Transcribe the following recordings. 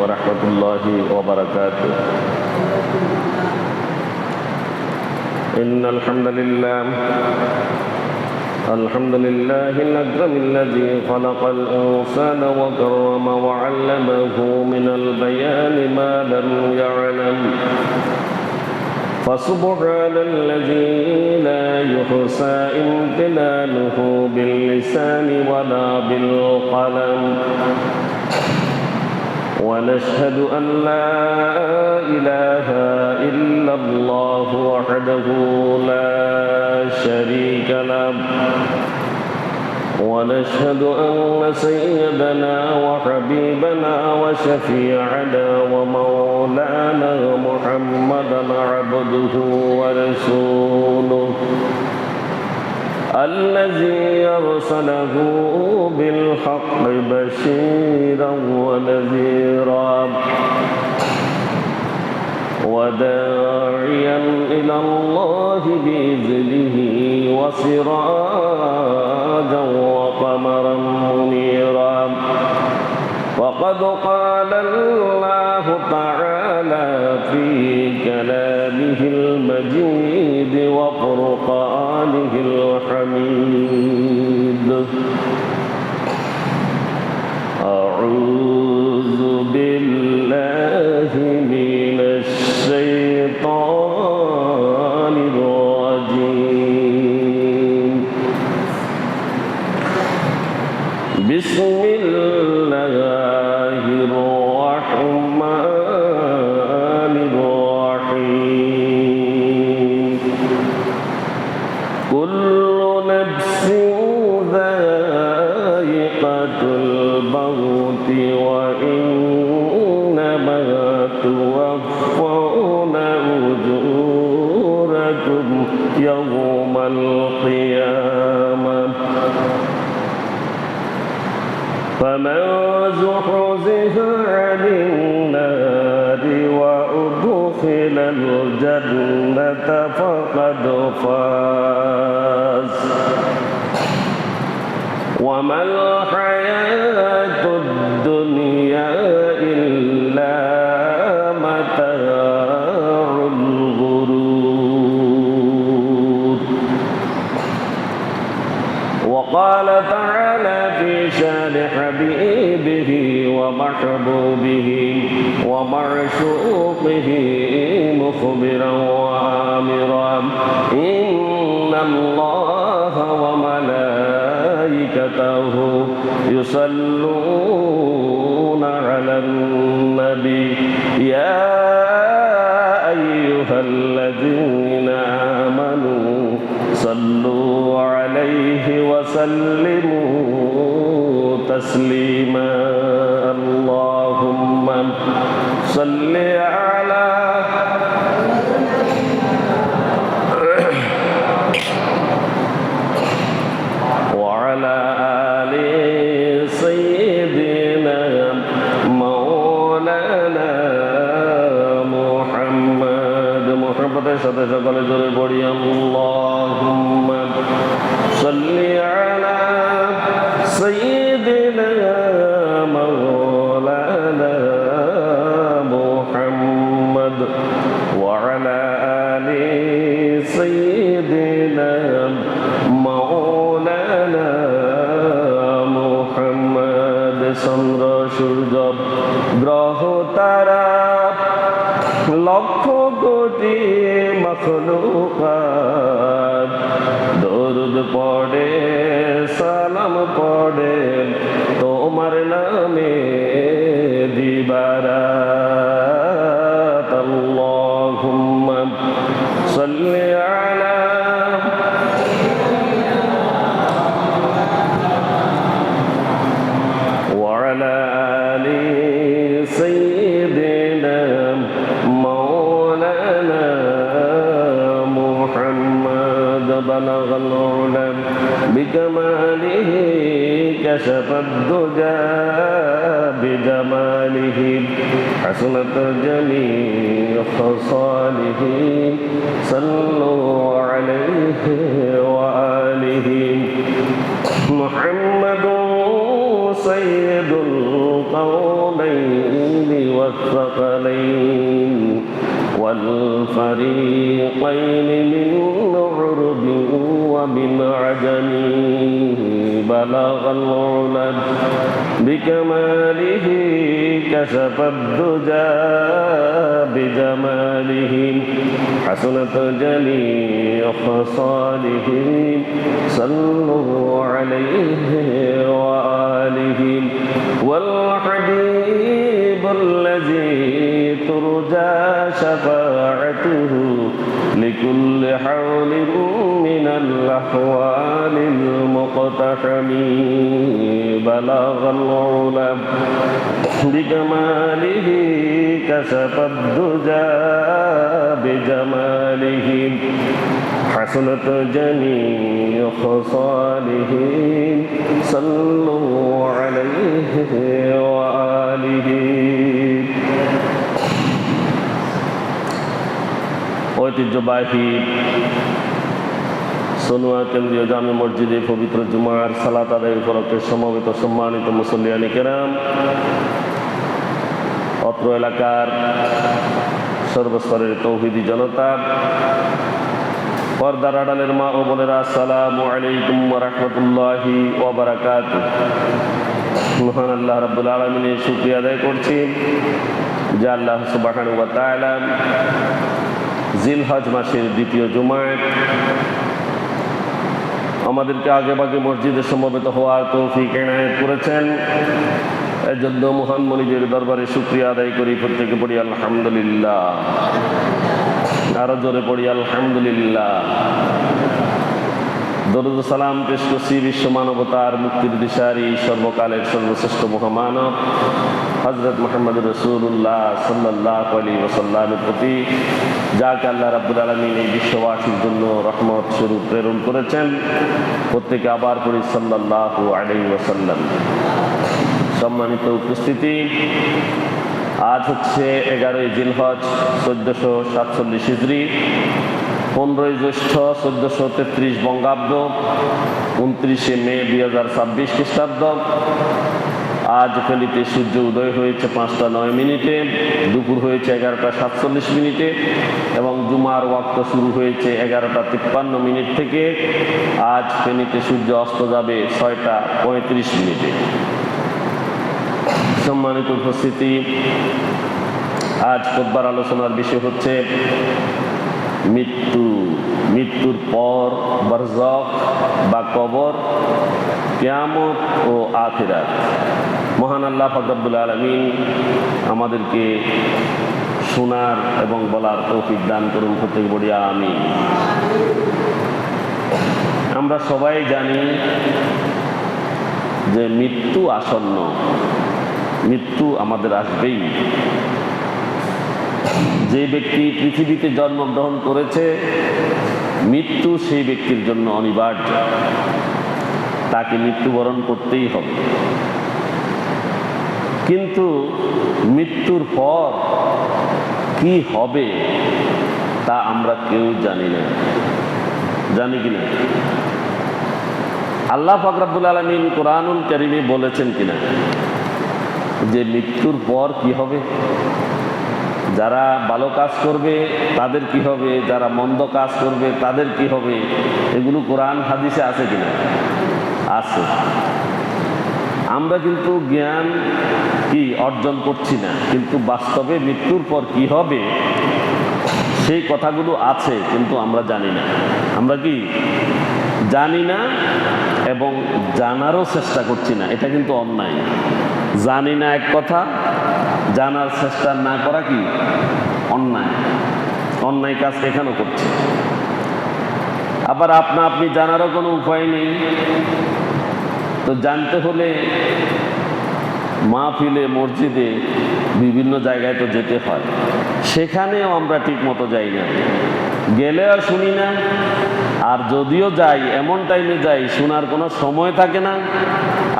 ورحمة الله وبركاته. إن الحمد لله الأكرم الذي خلق الإنسان وكرم وعلمه من البيان ما لم يعلم، فسبحان الذي لا يحصى امتنانه باللسان ولا بالقلم، ونشهد أن لا إله إلا الله وحده لا شريك له، ونشهد أن سيدنا وحبيبنا وشفيعنا ومولانا محمدا عبده ورسوله الذي أرسله بالحق بشيرا ونذيرا وداعيا إلى الله بإذنه وسراجا وقمرا منيرا. وقد قال الله تعالى في كلامه المجيد وفرقانه الحميد: أعوذ بالله من الشيطان الرجيم. بسم الله الرحمن الرحيم. كل نفس ذائقة الموت وإنما توفون أجوركم يوم القيامة، فمن زحزح عن النار وأدخل الجنة فقد فاز، وما الحياة الدنيا إلا متاع الغرور. وقال تعالى في شان حبيبه ومحبوبه ومعشوقه مخبرا وآمرا: إن الله وملائكته يصلون على النبي يا أيها الذين آمنوا صلوا عليه وسلموا تسليما. اللهم صل على وعلى آل سيدنا مولانا محمد. محبতের সাথে সকলে জোরে পড়ি: আল্লাহুম্মা সাল্লি আলা সাইয়্যিদিনা মাওলানা মুহাম্মদ ওয়া আলা আলি সাইয়্যিদিনা মাওলানা মুহাম্মদ। চন্দ্র সূর্য গ্রহ তারা লক্ষ কোটি মখলুকাত দরুদ পড়ে সালাম পড়ে তোমার নামে দিবারাত। আল্লাহুম্মা সাল্লি আলা ওয়া আলা আলি সাইয়্যিদিনা مولانا محمد. بلغ العلا بكماله كشف الدجى بجماله حسنت جميع خصاله صلوا عليه وآله. محمد سيد القولين والثقلين والفريقين من عرب ومن عجم بلغ العلا بكماله كشف الدجى بجماله حسنت جميع خصاله صلوا عليه وآله والحبيب الذي ترجى شفاعته لكل حول من الأحوال المقتحم بلغ العلا بجماله كشف الدجى بجماله حسنت جميع خصاله صلوا عليه وآله ঐতিহ্যবাহী সোনুয়া কেন্দ্রীয় জামে মসজিদে পবিত্র জুমার সালাত আদায় উপলক্ষে সমবেত সম্মানিত মুসল্লিয়ানি কেরাম, অত্র এলাকার সর্বস্তরের তৌহিদি জনতা, পর্দার আড়ালের মা ও বোনেরা, আসসালামু আলাইকুম ওয়া রাহমাতুল্লাহি ওয়া বারাকাতুহু। মহান আল্লাহ রাব্বুল আলামিনের শুকরিয়া আদায় করছি যে আল্লাহ সুবহানাহু ওয়া তাআলা জিলহজ মাসের দ্বিতীয় জুমায় আমাদেরকে আগেভাগে মসজিদে সমবেত হওয়ার তৌফিক এনায়েত করেছেন। এর জন্য মহান মনিবের দরবারে শুকরিয়া আদায় করি। প্রত্যেকে পড়ি আলহামদুলিল্লাহ, আরো জোরে পড়ি আলহামদুলিল্লাহ। দরুদ সালাম পেশ করছি বিশ্ব মানবতার মুক্তির দিশারি সর্বকালের সর্বশ্রেষ্ঠ মহামানব হযরত মুহাম্মদ রাসূলুল্লাহ সাল্লাল্লাহু আলাইহি ওয়াসাল্লামের প্রতি, যাকে আল্লাহ রাব্বুল আলামিন এই বিশ্ববাসীর জন্য রহমত স্বরূপ প্রেরণ করেছেন। প্রত্যেকে আবার পড়ি সাল্লাল্লাহু আলাইহি ওয়াসাল্লাম। সম্মানিত উপস্থিতি, আজ হচ্ছে 11ই জিলহজ 1447 হিজরি, 15ই জ্যৈষ্ঠ 1433 বঙ্গাব্দ, 29শে মে 2026 খ্রিস্টাব্দ। আজ ফেনীতে সূর্য উদয় হয়েছে 5টা 9 মিনিটে, দুপুর হয়েছে 11টা 47 মিনিটে এবং জুমার ওয়াক্ত শুরু হয়েছে 11টা 53 মিনিট থেকে। আজ ফেনীতে সূর্য অস্ত যাবে 6টা 35 মিনিটে। সম্মানিত উপস্থিতি, আজ খুতবার আলোচনার বিষয় হচ্ছে মৃত্যু, মৃত্যুর পর বারজাখ বা কবর, কিয়ামত ও আখিরাত। মহান আল্লাহ পাক রব্বুল আলামিন আমাদেরকে শোনার এবং বলার তৌফিক দান করুন। প্রত্যেক বলি আমিন। আমরা সবাই জানি যে মৃত্যু আসন্ন, মৃত্যু আমাদের আসবেই। যে ব্যক্তি পৃথিবীতে জন্মগ্রহণ করেছে, মৃত্যু সেই ব্যক্তির জন্য অনিবার্য, তাকে মৃত্যুবরণ করতেই হবে। কিন্তু মৃত্যুর পর কি হবে তা আমরা কেউ জানি না। জানি কিনা? আল্লাহ পাক রব্বুল আলামিন কোরআনুল কারীমে বলেছেন কিনা যে মৃত্যুর পর কি হবে? যারা ভালো কাজ করবে তাদের কি হবে, যারা মন্দ কাজ করবে তাদের কি হবে? এগুলো কোরআন হাদিসে আছে কিনা? আছে। আমরা কিন্তু জ্ঞান কি অর্জন করছি না, কিন্তু বাস্তবে মৃত্যুর পর কি হবে সেই কথাগুলো আছে, কিন্তু আমরা জানি না। আমরা কি জানি না এবং জানারও চেষ্টা করছি না। এটা কিন্তু অন্যায়। জানি না এক কথা, জানার চেষ্টা না করা কি অন্যায়। অন্যায় কাজ এখানেও করছে। আবার আপনি জানারও কোনো উপায় নেই। তো জানতে হলে মাহফিলে, মসজিদে, বিভিন্ন জায়গায় তো যেতে হয়। সেখানেও আমরা ঠিক মতো যাই না, গেলেও শুনি না। আর যদিও যাই, এমন টাইমে যাই শোনার কোনো সময় থাকে না।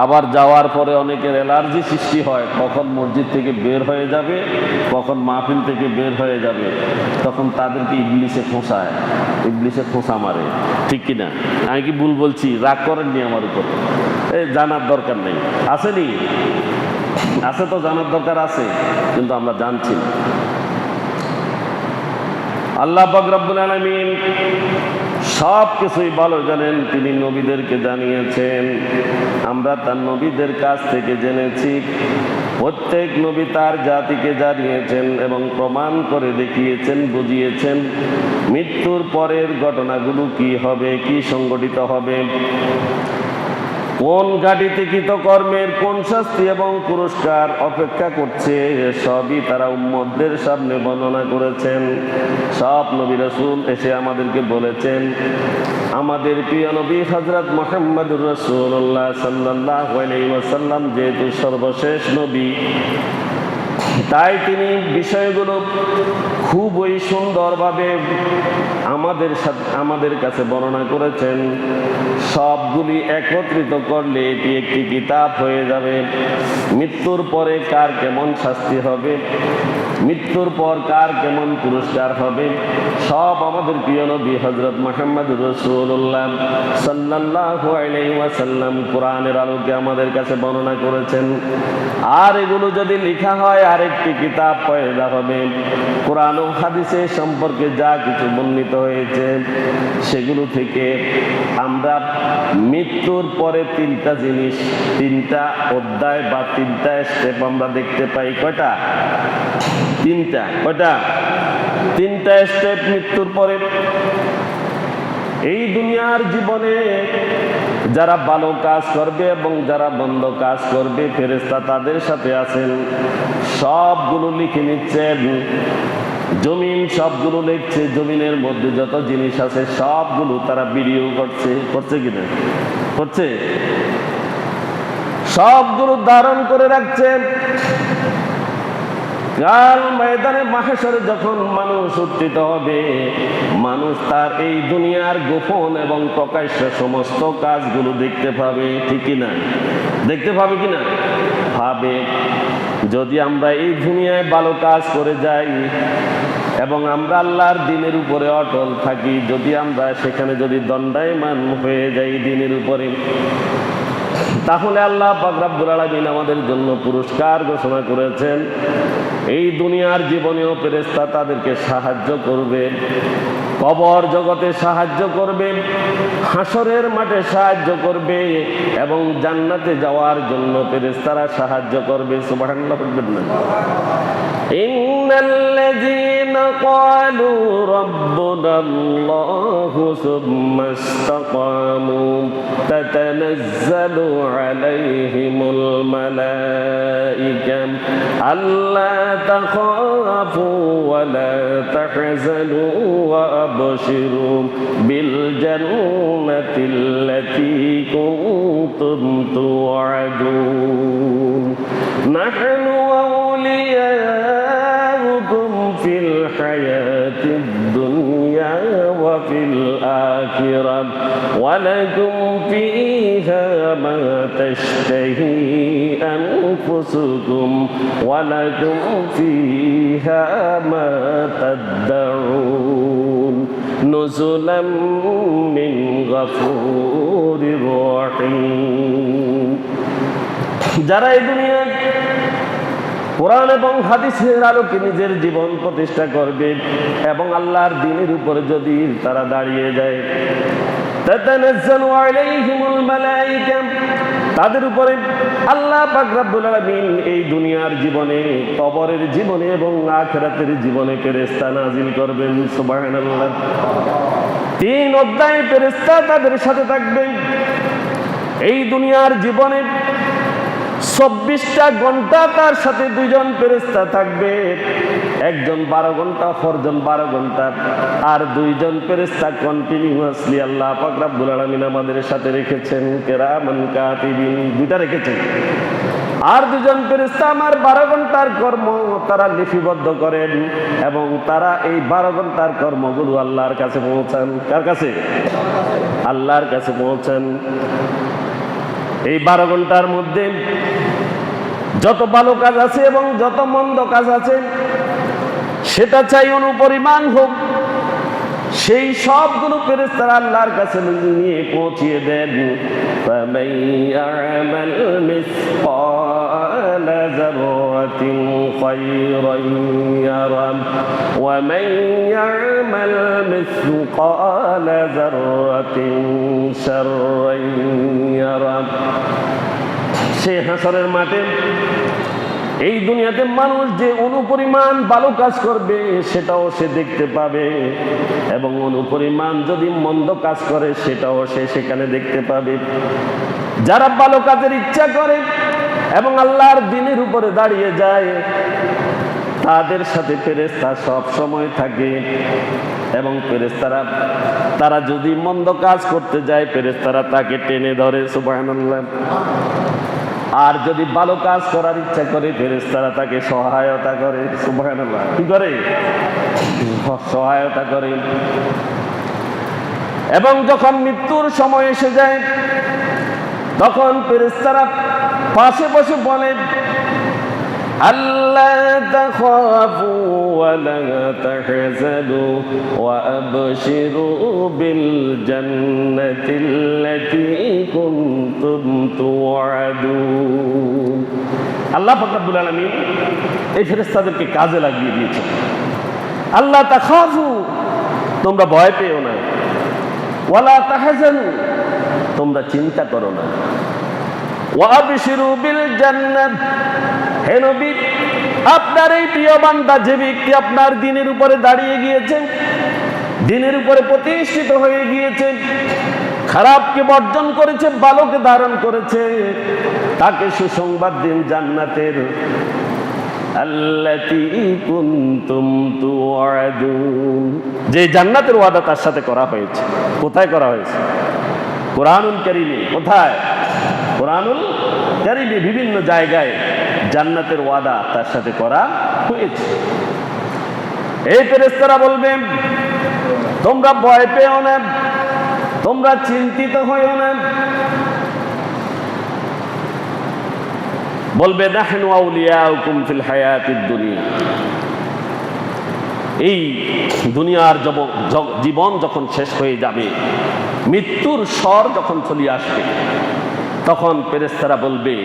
আবার যাওয়ার পরে অনেকের অ্যালার্জি সৃষ্টি হয়, কখন মসজিদ থেকে বের হয়ে যাবে, কখন মাহফিল থেকে বের হয়ে যাবে। তখন তাদেরকে ইবলিসে খোঁসায়, ইবলিসে খোঁসা মারে। ঠিক কিনা? আমি কি ভুল বলছি? রাগ করেননি আমার উপর? এই জানার দরকার নেই, আসেনি? আছে তো, জানার দরকার আছে, কিন্তু আমরা জানছি না। আল্লাহ পাক রব্বুল আলামিন সব কিছুই ভালো জানেন, তিনি নবীদেরকে জানিয়েছেন, আমরা তার নবীদের কাছ থেকে জেনেছি। প্রত্যেক নবী তার জাতিকে জানিয়েছেন এবং প্রমাণ করে দেখিয়েছেন, বুঝিয়েছেন মৃত্যুর পরের ঘটনাগুলো কি হবে, কি সংঘটিত হবে, কোন ঘাটিতে কৃতকর্মের কোন শাস্তি এবং পুরস্কার অপেক্ষা করছে, সবই তারা উম্মতদের সামনে বর্ণনা করেছেন। সব নবী রাসূল এসে আমাদেরকে বলেছেন। আমাদের প্রিয় নবী হযরত মুহাম্মদুর রাসূলুল্লাহ সাল্লাল্লাহু আলাইহি ওয়াসাল্লাম যেহেতু সর্বশেষ নবী, তাই তিনি বিষয়গুলো খুবই সুন্দরভাবে আমাদের কাছে বর্ণনা করেছেন। সবগুলি একত্রিত করলে এটি একটি কিতাব হয়ে যাবে। মৃত্যুর পরে কার কেমন শাস্তি হবে, মৃত্যুর পর কার কেমন পুরস্কার হবে, সব আমাদের প্রিয় নবী হযরত মুহাম্মদুর রাসূলুল্লাহ সাল্লাল্লাহু আলাইহি ওয়াসাল্লাম কোরআনের আলোকে আমাদের কাছে বর্ণনা করেছেন। আর এগুলো যদি লেখা হয় আরেকটি কিতাব পয়দা হবে। কোরআন ও হাদিসে সম্পর্কে যা কিছু বর্ণিত হয়েছে সেগুলো থেকে আমরা মৃত্যুর পরে তিনটা জিনিস, তিনটা অধ্যায় বা তিনটা স্টেপ আমরা দেখতে পাই। কয়টা? তিনটা। কয়টা? তিনটা স্টেপ মৃত্যুর পরে। এই দুনিয়ার জীবনে যারা ভালো কাজ করবে এবং যারা মন্দ কাজ করবে, ফেরেশতা তাদের সাথে আছেন, সবগুলো লিখে নিচ্ছেন। জমিন সবগুলো লিখছে, জমিনের মধ্যে যত জিনিস আছে সবগুলো তারা ভিডিও করছে কিনা? করছে। সবগুলো ধারণ করে রাখছে। কাল ময়দানে মাহশরে যখন মানুষ উত্থিত হবে, মানুষ তার এই দুনিয়ার গোপন এবং প্রকাশ্য সমস্ত কাজগুলো দেখতে পাবে, ঠিক কিনা? দেখতে পাবে কিনা? ভাবে। যদি আমরা এই দুনিয়ায় ভালো কাজ করে যাই এবং আমরা আল্লাহর দ্বীনের উপরে অটল থাকি, যদি আমরা সেখানে যদি দণ্ডায়মান হয়ে যাই দ্বীনের উপরে, তাহলে আল্লাহ পাক রব্বুল আলামিন আমাদের জন্য পুরস্কার ঘোষণা করেছেন। এই দুনিয়ার জীবনেও ফেরেশতা তাদেরকে সাহায্য করবে, কবর জগতে সাহায্য করবে, হাসরের মাঠে সাহায্য করবে এবং জান্নাতে যাওয়ার জন্য ফেরেশতারা সাহায্য করবে। সুবহানাল্লাহ বলবেন না? ইন্নাল্লাযীনা ক্বালু রাব্বুনাল্লাহু সুম্মা ইসতাকামু তাতানাজ্জালু আলাইহিমুল মালাঈকা আল্লা তাখাফু ওয়া লা তাহজানু ওয়া আবশিরু বিল জান্নাতিল্লাতী কুনতুম তুআদুন নাহনু আউলিয়াউকুম ফিল হায়াতিদ দুনিয়া ওয়া ফিল আখিরাহ ওয়া লাকুম ফীহা মা তাশতাহি আনফুসুকুম ওয়া লাকুম ফীহা মা তাদউন নুজুলাম মিন গফুরির রহিম। যারা এই দুনিয়ায় কোরআন এবং হাদিসের আলোকে নিজের জীবন প্রতিষ্ঠা করবে এবং আল্লাহর দ্বীনের উপরে যদি তারা দাঁড়িয়ে যায়, তাতানাজ্জালু আলাইহিমুল মালাঈকা, তাদের উপরে আল্লাহ পাক রব্বুল আলামিন এই দুনিয়ার জীবনে, কবরের জীবনে এবং আখিরাতের জীবনে ফেরেশতা নাজিল করবেন। সুবহানাল্লাহ। 3 অধ্যায় ফেরেশতা তাদের সাথে থাকবেন। এই দুনিয়ার জীবনে 24টা ঘন্টা তার সাথে 2 জন ফেরেশতা থাকবে, একজন 12 ঘন্টা, অপরজন 12 ঘন্টা, আর 2 জন ফেরেশতা কন্টিনিউয়াসলি আল্লাহ পাক রব্বুল আলামিন আমাদের সাথে রেখেছেন। কিরামান কাতিবিন, 2টা রেখেছেন। আর 2 জন ফেরেশতা আমার 12 ঘন্টার কর্ম তারা লিপিবদ্ধ করেন এবং তারা এই 12 ঘন্টার কর্মগুলো আল্লাহর কাছে পৌঁছান। কার কাছে? আল্লাহর কাছে পৌঁছান। এই 12 ঘন্টার মধ্যে যত ভালো কাজ আছে এবং যত মন্দ কাজ আছে, সেটা চাই অনুপরিমাণ হোক, সেই সবগুলো ফেরেশতারা আল্লাহর কাছে নিয়ে পৌঁছিয়ে দেন। فَمَن يَعْمَلْ مِثْقَالَ ذَرَّةٍ خَيْرًا يَرَهُ وَمَن يَعْمَلْ مِثْقَالَ ذَرَّةٍ شَرًّا يَرَهُ। সে হাসরের মাঠে এই দুনিয়াতে মানুষ যে অনুপরিমাণ ভালো কাজ করবে সেটাও সে দেখতে পাবে, এবং অনুপরিমাণ যদি মন্দ কাজ করে সেটাও সে সেখানে দেখতে পাবে। যারা ভালো কাজের ইচ্ছা করে এবং আল্লাহর দ্বীনের উপরে দাঁড়িয়ে যায় তাদের সাথে ফেরেশতা সব সময় থাকে, এবং ফেরেশতারা তারা যদি মন্দ কাজ করতে যায় ফেরেশতারা তাকে টেনে ধরে। সুবহানাল্লাহ। আর যদি ভালো কাজ করার ইচ্ছা করে ফেরেশতারা তাকে সহায়তা করে। সুবহানাল্লাহ। কি করে? সহায়তা করে। এবং যখন মৃত্যুর সময় এসে যায় তখন ফেরেশতারা পাশে বসে বলে, আল্লা তাখাফু ওয়া লা তাহজানু ওয়া আবশিরু বিল জান্নাতিল্লাতী কুনতুম তুআদুন। আল্লাহ পাক রব্বুল আলামিন এই ফেরেশতাদেরকে কাজে লাগিয়ে দিয়েছেন। আল্লা তাখাফু, তোমরা ভয় পেও না, ওয়া লা তাহজানু, তোমরা চিন্তা করো না, ওয়া আবশিরু বিল জান্নাত, হে নবী আপনার এই প্রিয় বান্দা যে ব্যক্তি আপনার দ্বীনের উপরে দাঁড়িয়ে গিয়েছেন, দ্বীনের উপরে প্রতিষ্ঠিত হয়ে গিয়েছে, খারাপকে বর্জন করেছে, ভালোকে ধারণ করেছে, তাকে সুসংবাদ দিন জান্নাতের। আল্লাতী কুনতুম তুআদুন, যে জান্নাতের ওয়াদা তার সাথে করা হয়েছে। কোথায় করা হয়েছে? কোরআনুল কারীমে। কোথায়? কোরআনুল কারীমে বিভিন্ন জায়গায় জান্নাতের ওয়াদা তার সাথে করা হয়েছে। এই ফেরেশতারা বলবেন তোমরা ভয় পেও না, তোমরা চিন্তিত হইও না। বলবে নাহনু আউলিয়াউকুম ফিল হায়াতিদ দুনিয়া, এই দুনিয়ার জীবন যখন শেষ হয়ে যাবে, মৃত্যুর স্বর যখন চলে আসবে তখন ফেরেশতারা বলবে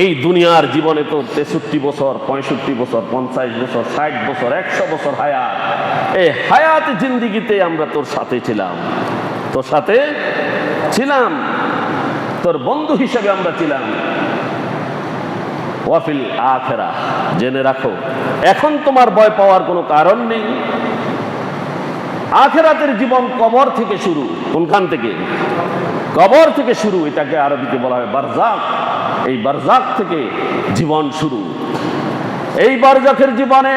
এই দুনিয়ার জীবনে তো 63 বছর, 65 বছর, 50 বছর, 60 বছর, 100 বছর হায়াত, এই হায়াত জিন্দিগিতে আমরা তোর সাথে ছিলাম, তোর সাথে ছিলাম, তোর বন্ধু হিসেবে আমরা ছিলাম। ওয়াফিল আখিরাহ, জেনে রাখো এখন তোমার ভয় পাওয়ার কোনো কারণ নেই। আখিরাতের জীবন কবর থেকে শুরু। কোনখান থেকে? কবর থেকে শুরু। এটাকে আরবিতে বলা হয় বারজাক। এই বারজাক থেকে জীবন শুরু। এই বারজাকের জীবনে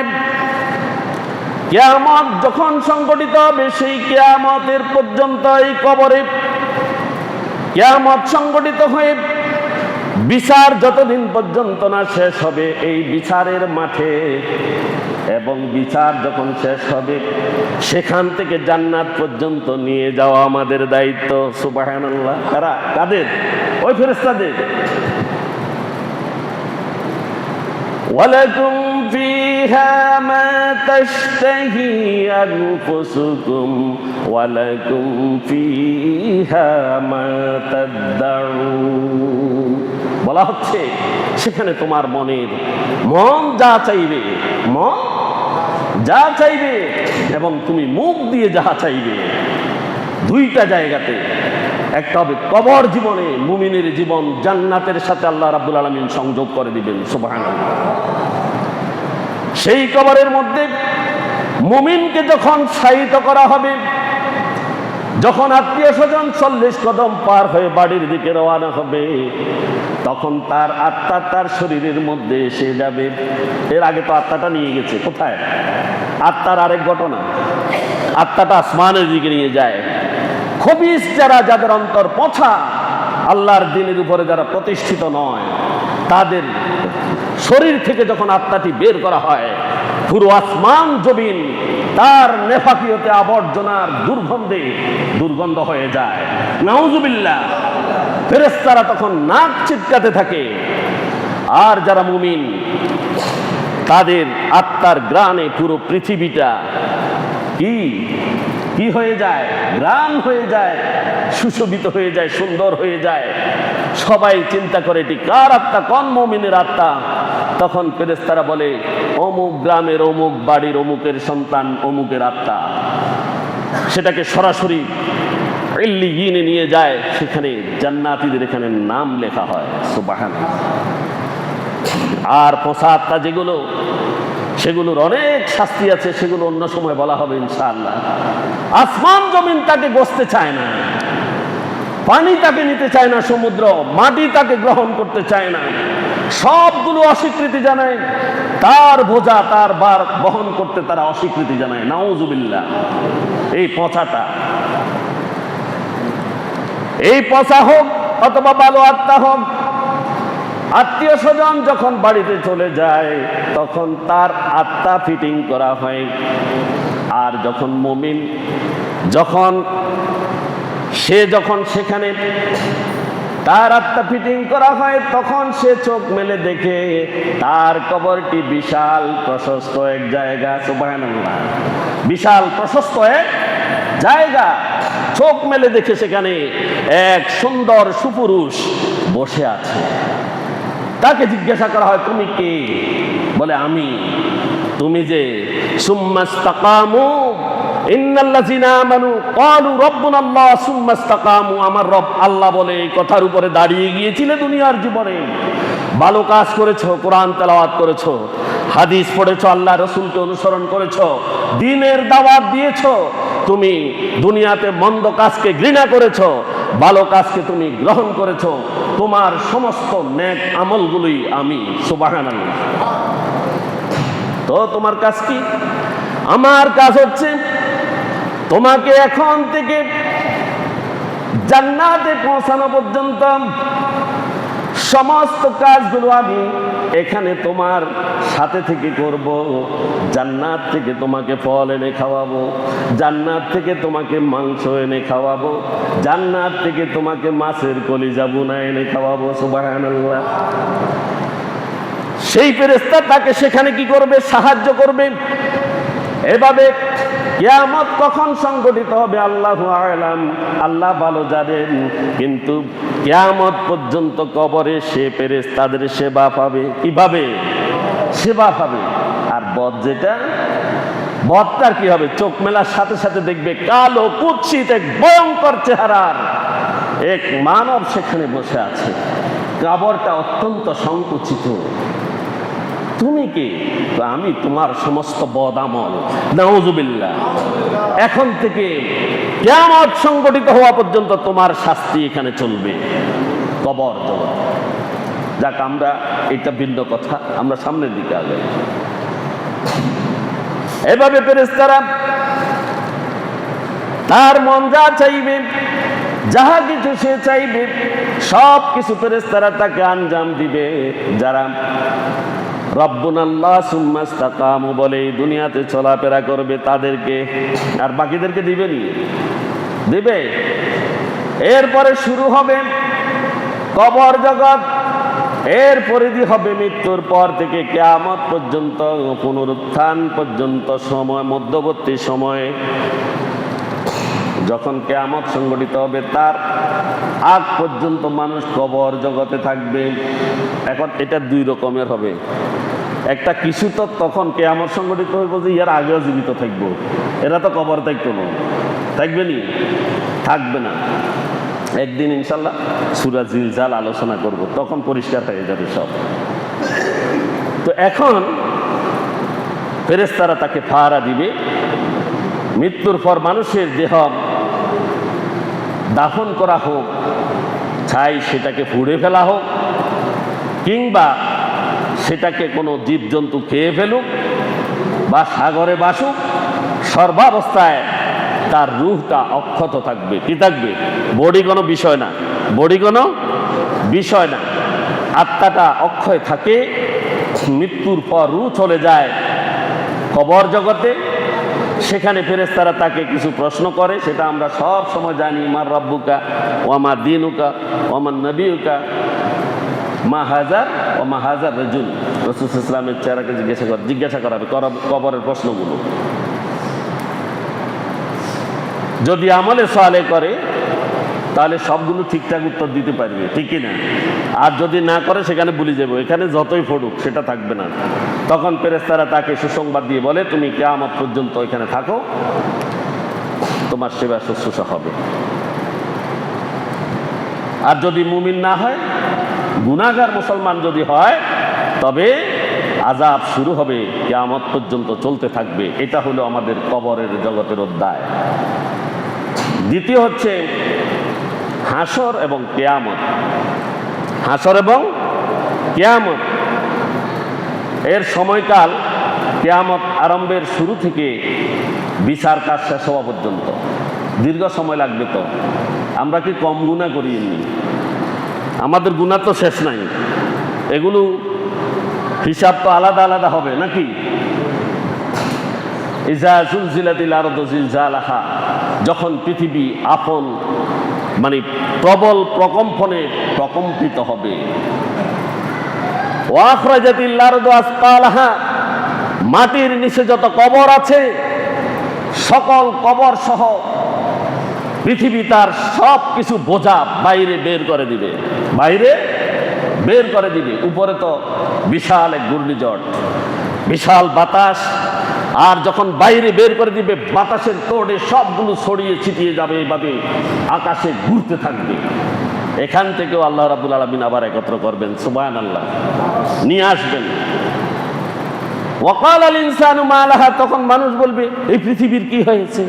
কিয়ামত যখন সংঘটিত হবে, সেই কিয়ামতের পর্যন্ত এই কবরে কিয়ামত সংঘটিত হয়ে বিচার যতদিন পর্যন্ত না শেষ হবে এই বিচারের মাঠে, এবং বিচার যখন শেষ হবে সেখান থেকে জান্নাত পর্যন্ত নিয়ে যাওয়া আমাদের দায়িত্ব। সুবহানাল্লাহ। কারা? কাদের? ওই ফেরেশতাদের। ওয়ালাকুম ফিহা মা তাশতাহি আনফুসুকুম ওয়ালাকুম ফিহা মা তাদউন। বলা হচ্ছে সেখানে তোমার মন যা চাইবে, মন যা চাইবে এবং তুমি মুখ দিয়ে যাহা চাইবে, দুইটা জায়গাতে। একটা হবে কবর জীবনে, মুমিনের জীবন জান্নাতের সাথে আল্লাহ রাব্বুল আলামিন সংযোগ করে দিবেন। সুবহানাল্লাহ। সেই কবরের মধ্যে মুমিনকে যখন শায়িত করা হবে, যখন আত্মীয় স্বজন 40 কদম পার হয়ে বাড়ির দিকে রওনা হবে, তখন তার আত্মা তার শরীরের মধ্যে এসে যাবে। এর আগে তো আত্মাটা নিয়ে গেছে কোথায়? আত্মার আরেক ঘটনা, আত্মাটা আসমানের দিকে নিয়ে যায়। খবিস যারা, যাদের অন্তর পচা, আল্লাহর দ্বীনের উপরে যারা প্রতিষ্ঠিত নয়, তাদের শরীর থেকে যখন আত্মাটি বের করা হয়, পুরো আসমান জমিন তার নেফাকিয়তে আবর্জনার দুর্গন্ধে দুর্গন্ধ হয়ে যায়। নাউজুবিল্লাহ। ফেরেশতারা তখন নাক চিৎকাতে থাকে। আর যারা মুমিন, তাদের আত্মার গ্রাণে পুরো পৃথিবীটা কি কি হয়ে যায়? গ্রাম হয়ে যায়, সুশোভিত হয়ে যায়, সুন্দর হয়ে যায়। সবাই চিন্তা করে এটি কার আত্মা, কোন মুমিনের আত্মা? তখন ফেরেশতারা বলে অমুক গ্রামের অমুক বাড়ির অমুকের সন্তান, অমুকের আত্মা। সেটাকে সরাসরি ইল্লিয়িনে নিয়ে যায়, সেখানে জান্নাতীদের এখানে নাম লেখা হয়। সুবহানাল্লাহ। আর পচা আত্মা যেগুলো, সেগুলোর অনেক শাস্তি আছে, সেগুলো অন্য সময় বলা হবে ইনশাআল্লাহ। আসমান জমিন তাকে বসতে চায় না, পানি তাকে নিতে চায় না, সমুদ্র মাটি তাকে গ্রহণ করতে চায় না, সবগুলো অস্বীকৃতি জানায়। তার বোঝা, তার বার বহন করতে তারা অস্বীকৃতি জানায়। নাউজুবিল্লাহ। এই পচাটা, এই পচা হোক অথবা ভালো আত্মা হোক, আত্মীয় স্বজন যখন বাড়িতে চলে যায় তখন তার আত্মা ফিটিং করা হয়। আর যখন মুমিন যখন সেখানে তার আত্মা ফিটিং করা হয়, তখন সে চোখ মেলে দেখে তার কবরটি বিশাল প্রশস্ত এক জায়গা। সুবহানাল্লাহ। বিশাল প্রশস্ত এক জায়গা। চোখ মেলে দেখে সেখানে এক সুন্দর সুপুরুষ বসে আছে। তাকে জিজ্ঞাসা করা হয়, তুমি কে? বলে আমি। তুমি যে সুম্মাস্তাকামু ইন্নাল্লাযিনা আমানু ক্বালু রাব্বুনাল্লাহ সুম্মাস্তাকামু, আমার রব আল্লাহ বলে এই কথার উপরে দাঁড়িয়ে গিয়েছিলে দুনিয়ার জীবনে। ভালো কাজ করেছো, কোরআন তেলাওয়াত করেছো, হাদিস পড়েছো, আল্লাহ রাসূলকে অনুসরণ করেছো, দ্বীনের দাওয়াত দিয়েছো। তুমি দুনিয়াতে মন্দ কাজকে ঘৃণা করেছো, ভালো কাজকে তুমি গ্রহণ করেছো। তোমার সমস্ত নেক আমলগুলোই আমি। সুবহানাল্লাহ। তো তোমার কাজ কি? আমার কাজ হচ্ছে তোমাকে এখন থেকে জান্নাতে পৌঁছানো পর্যন্ত সমস্ত কাজগুলো আমি এখানে তোমার সাথে থেকে করব। জান্নাত থেকে তোমাকে ফল এনে খাওয়াবো, জান্নাত থেকে তোমাকে মাংস এনে খাওয়াবো, জান্নাত থেকে তোমাকে মাছের কলিজা বুনা এনে খাওয়াবো। সুবহানাল্লাহ। সেই ফেরেশতা তাকে সেখানে কি করবে? সাহায্য করবে। এভাবে কিয়ামত কখন সংঘটিত হবে আল্লাহু আ'লাম, আল্লাহ ভালো জানেন। কিন্তু কিয়ামত পর্যন্ত কবরে সে ফেরেশতাদের সেবা পাবে। কিভাবে সেবা পাবে? আর বদ যেটা, বদটার কি হবে? চোখ মেলার সাথে সাথে দেখবে কালো কুৎসিত এক ভয়ঙ্কর চেহারার এক মানব সেখানে বসে আছে। কবরটা অত্যন্ত সংকুচিত। তুমি কি? আমি তোমার সমস্ত বদ আমল। নাউজুবিল্লাহ। এখন থেকে কিয়ামত সংঘটিত হওয়া পর্যন্ত তোমার শাস্তি এখানে চলবে কবর জগৎ। যাক, আমরা এটা ভিন্ন কথা, আমরা সামনের দিকে আগাই। এভাবে ফেরেশতারা তার মন যা চাইবে, যাহা কিছু সে চাইবে, সব কিছু ফেরেশতারা তাকে আঞ্জাম দিবে। যারা রব্বুনাল্লাহ সুম্মাস্তাকামু বলে দুনিয়াতে চলাফেরা করবে তাদেরকে। আর বাকিদেরকে দিবেনি? দিবে। এরপরে শুরু হবে কবর জগৎ। এর পরিধি হবে মৃত্যুর পর থেকে কিয়ামত পর্যন্ত, পুনরুত্থান পর্যন্ত সময়, মধ্যবর্তী সময়ে যখন কিয়ামত সংঘটিত হবে তার আগ পর্যন্ত মানুষ কবর জগতে থাকবে। এখন এটা দুই রকমের হবে। একটা কিছু তো তখন কিয়ামত সংঘটিত হইব যে ইয়ার আগেও জীবিত থাকবো, এরা তো কবর থাকতো না, থাকবে নি? থাকবে না। একদিন ইনশাল্লাহ সূরা জিলজাল আলোচনা করব, তখন পরিষ্কার হয়ে যাবে সব। তো এখন ফেরেশতারা তাকে ফাহারা দিবে। মৃত্যুর পর মানুষের দেহ দাফন করা হোক, চাই সেটাকে পুড়ে ফেলা হোক, কিংবা সেটাকে কোনো জীবজন্তু খেয়ে ফেলুক বা সাগরে বাসুক, সর্বাবস্থায় তার রূহটা অক্ষত থাকবে। কি থাকবে? বডি কোনো বিষয় না, বডি কোনো বিষয় না, আত্মাটা অক্ষয় থাকে। মৃত্যুর পর রূহ চলে যায় কবর জগতে। সেখানে ফেরেশতারা তাকে কিছু প্রশ্ন করে, সেটা আমরা সব সময় জানি। মার রব্বুকা ওয়া মা দীনুকা ওয়া মান নবিয়ুকা মা হাজার ও মা হাজার রাজুল। রাসূল সাল্লাল্লাহু আলাইহি ওয়াসাল্লামের চেহারাকে জিজ্ঞাসা করা হবে কবরের প্রশ্নগুলো। যদি আমলে সালেহ করে তাহলে সবগুলো ঠিকঠাক উত্তর দিতে পারবে, ঠিক না? আর যদি না করে সেখানে ভুলে যাবো, এখানে যতই ফড়ুক সেটা থাকবে না। তখন ফেরেশতারা তাকে সুসংবাদ দিয়ে বলে, তুমি কিয়ামত পর্যন্ত এখানে থাকো, তোমার সেবা শুশ্রূষা হবে। আর যদি মুমিন না হয়, গুনাহগার মুসলমান যদি হয়, তবে আযাব শুরু হবে, কিয়ামত পর্যন্ত চলতে থাকবে। এটা হলো আমাদের কবরের জগতের অধ্যায়। দ্বিতীয় হচ্ছে হাসর এবং কিয়ামত। হাসর এবং কিয়ামত এর সময়কাল কিয়ামত আরম্ভের শুরু থেকে বিচার কাজ শেষ হওয়া পর্যন্ত দীর্ঘ সময় লাগবে। তো আমরা কি কম গুনাহ করি? এমনি আমাদের গুনাহ তো শেষ নাই, এগুলো হিসাব তো আলাদা আলাদা হবে নাকি? ইজা জুলজিলাতিল আরদু জিলজালাহা, যখন পৃথিবী আপন মানে প্রবল প্রকম্পনে প্রকম্পিত হবে। ওয়া আখরাজাতিল আরদু আসকালাহা, মাটির নিচে যত কবর আছে সকল কবর সহ পৃথিবী তার সব কিছু বোঝা বাইরে বের করে দিবে, বাইরে বের করে দিবে। উপরে তো বিশাল এক ঘূর্ণিঝড়, বিশাল বাতাস, আর যখন বাইরে বের করে দিবে বাতাসের তোড়ে সবগুলো ছড়িয়ে ছিটিয়ে যাবে, এভাবে আকাশে ঘুরতে থাকবে। এখান থেকেও আল্লাহ রাব্বুল আলামিন আবার একত্র করবেন, সুবহানাল্লাহ, নিয়ে আসবেন। ওয়াকাল আল ইনসানু মা লাহা, তখন মানুষ বলবে এই পৃথিবীর কি হয়েছে,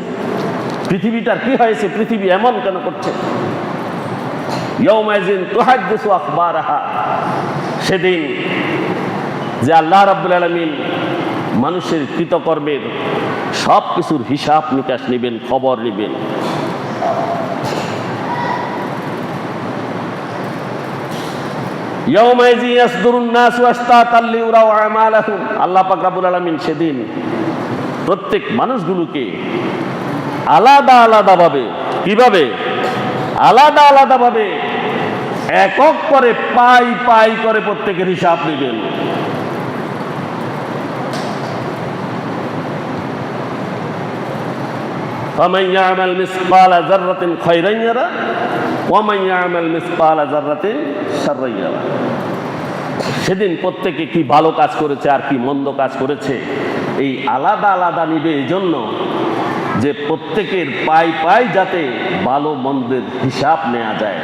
পৃথিবীটার কি হয়েছে, পৃথিবী এমন কেন করছে? ইয়াউমাইযিন তুহাদ্দিসু আখবারাহা, সেদিন যে আল্লাহ রাব্বুল আলামিন মানুষের কৃতকর্মের সব কিছুর হিসাব নিকাশ নেবেন, খবর নেবেন। ইয়াউমাইযিন ইয়াসদুরুন নাসু আশতাতাল লিউরাউ আমালাহুম, আল্লাহ পাক রব্বুল আলামিন সেদিন প্রত্যেক মানুষগুলোকে আলাদা আলাদা ভাবে, কিভাবে? আলাদা আলাদা ভাবে একক করে পাই পাই করে প্রত্যেকের হিসাব নেবেন। ফামান ইয়ামাল মিসকালা যাররাতিন খায়রান ইয়ারা ওয়া মান ইয়ামাল মিসকালা যাররাতিন শাররান ইয়ারা। সেদিন প্রত্যেকে কি ভালো কাজ করেছে আর কি মন্দ কাজ করেছে এই আলাদা আলাদা নিবে, এই জন্য যে প্রত্যেকের পাই পাই যাতে ভালো মন্দের হিসাব নেওয়া যায়।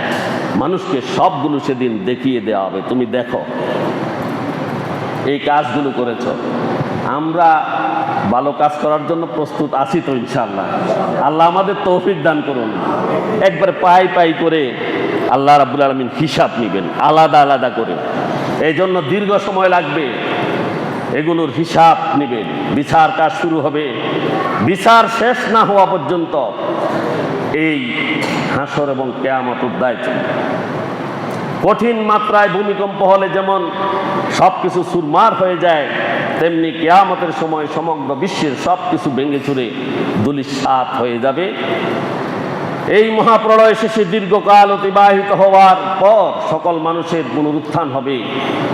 মানুষকে সবগুলো সেদিন দেখিয়ে দেওয়া হবে, তুমি দেখো এই কাজগুলো করেছ। আমরা ভালো কাজ করার জন্য প্রস্তুত আছি তো ইনশাআল্লাহ। আল্লাহ আমাদের তৌফিক দান করুন। একবার পাই পাই করে আল্লাহ রাব্বুল আলামিন হিসাব নেবেন আলাদা আলাদা করে, এই জন্য দীর্ঘ সময় লাগবে, এগুলোর হিসাব নেবেন। বিচার কাজ শুরু হবে, বিচার শেষ না হওয়া পর্যন্ত এই হাসর এবং কিয়ামত অধ্যায় চলবে। কঠিন মাত্রায় ভূমিকম্প হলে যেমন সব কিছু চুরমার হয়ে যায়, তেমনি কিয়ামতের সময় সমগ্র বিশ্বের সব কিছু ভেঙে চুরে ধূলিসাৎ হয়ে যাবে। এই মহাপ্রলয় শেষে দীর্ঘকাল অতিবাহিত হওয়ার পর সকল মানুষের পুনরুত্থান হবে।